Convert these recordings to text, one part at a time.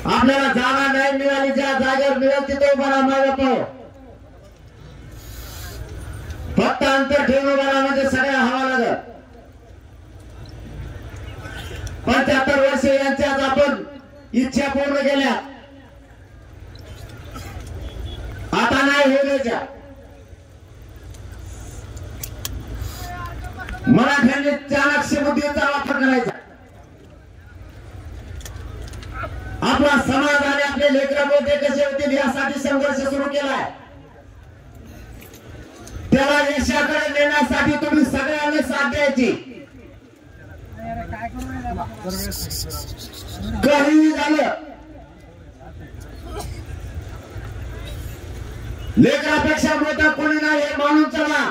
आपल्याला जागा नाही मिळाली, ज्या जागेवर मिळेल तिथे उभा राहा मागे फक्त अंतर ठेवून उभा राहा म्हणजे सगळ्या हवा लागत. 75 वर्ष यांच्या आपण इच्छा पूर्ण केल्या, आता नाही होण्याच्या. मराठ्यांनी चाणक्य बुद्धीचा वापर करायचा. आपला समाज आणि आपले लेकरं मोठे कसे होतील यासाठी संघर्ष सुरू केलाय. त्याला यशाकडे नेण्यासाठी तुम्ही सगळ्यांनी साथ द्यायची. काही झालं लेकरापेक्षा मोठा कोणी नाही हे मानून चला.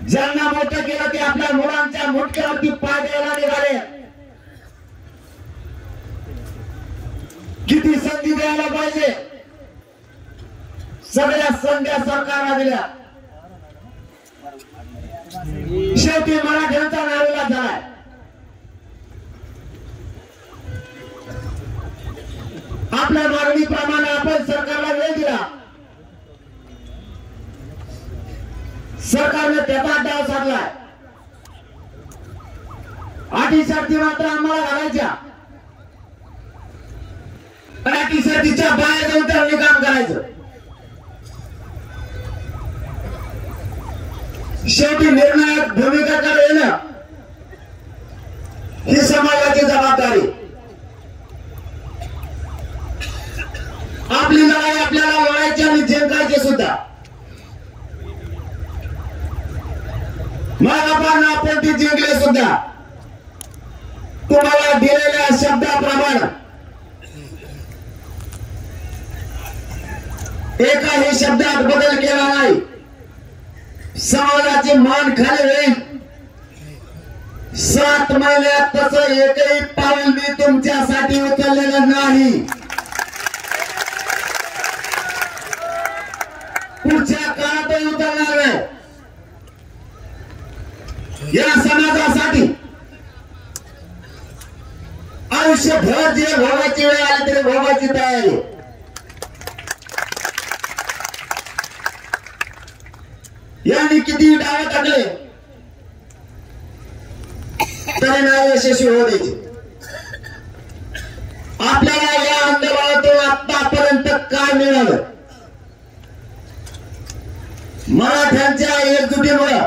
ज्यांना मोठं केलं ते आपल्या मुलांच्या मुठक्यावरती पाय द्यायला निघाले. किती संधी द्यायला पाहिजे, सगळ्या संध्या सरकारला दिल्या. शेवटी मराठ्यांचा नावेला झालाय. आपल्या मागणीप्रमाणे आपण सरकारला वेळ दिला, सरकारने त्याचा डाव साधलाय. अटी शर्ती मात्र आम्हाला घालायच्या, अटी शर्तीच्या बाहेर जाऊन त्यांनी काम करायचं. शेवटी निर्णायक भूमिकेकडे येणं ही समाजाची जबाबदारी. आपली लढाई आपल्याला लढायची आणि जिंकायची सुद्धा. मग आपण ती जिंकले सुद्धा. तुम्हाला दिलेल्या शब्दाप्रमाणे एकाही शब्दात बदल केला नाही. समाजाची मान खाली होईल. 7 महिन्यात तसं एकही पाऊल मी तुमच्यासाठी उचललेलं नाही. पुढच्या काळातही उचलणार नाही. या समाजासाठी आयुष्यभर जे भोगायची वेळ आली तरी भोगायची तयारी. यांनी किती डाव टाकले तरी नाही यशस्वी होऊ द्यायचे. आपल्याला या आंदोलनातून आतापर्यंत काय मिळालं? मराठ्यांच्या एकजुटीमुळे